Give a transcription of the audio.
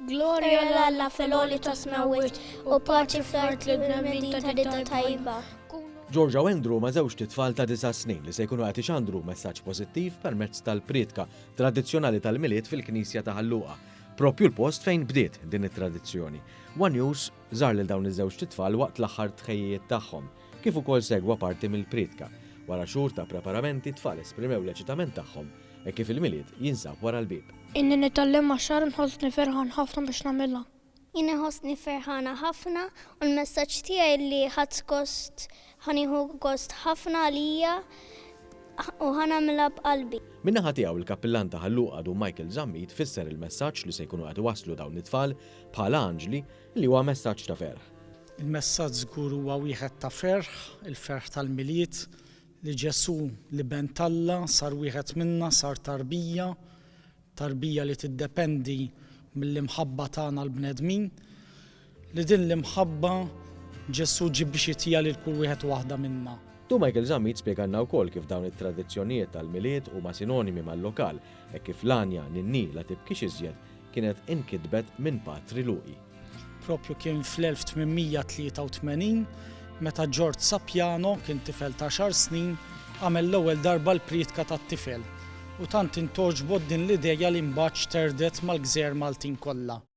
Gloria l-Alla fil-oli ta' smewit u paċi fl-art li bnedmin ta' didda tajba. Georgia u Andrew ma' żewġ titfal ta' 9 snin li se jkunu qed ixandru messaġġ pożittiv permezz tal-priedka tradizzjonali tal-miliet fil-Knisja ta' Ħalluqa, propju l-post fejn bdiet din it-tradizzjoni. One News żar lil dawn iż-żewġ titfal waqt l-aħħar tħejjiet tagħhom, kif ukoll segwa parti mill-priedka. Wara xhur ta' preparamenti tfal esprimew l-eċitament tagħhom e kif il-miliet jinsab wara l-bib. Inni nitallem għaxar nħossni ferħan ħafna biex nagħmilha. Jina ħossni ferħana ħafna u l-messaġġ tiegħi li ħanieħu gost ħafna għalija u ħanamilha b'qalbi. Min-naħa tiegħu il-kappillan ta' Ħalluqa du Michael Zammit fisser il-messaġġ li se jkunu qed iwasslu dawn it-tfal bħala anġli li huwa messaġġ ta' ferħ. Il-messaġġ żgur huwa wieħed ta' ferħ, il-ferħ tal-miliet li Ġesu li bentalla sar wieħed minna sar tarbija li tiddependi mill-imħabba tagħna l-bnedmin, li din l-imħabba Ġesu ġib biex jitija lil kull wieħed waħda minna. Du Michael Zammit spjegalna wkoll kif dawn it-tradizzjonijiet tal-miliet huma sinonimi mal-lokal e kif l-anja ninni la tibkix iżjed kienet inkitbet minn Patri Luqi. Propju kien fl-1883 meta George Sapjano kien tifel ta' 10 snin għamel l-ewwel darba l-priedka tat-tifel u tant intoġbod din l-idea li mbagħad terdet mal-Gżejjer Maltin kollha.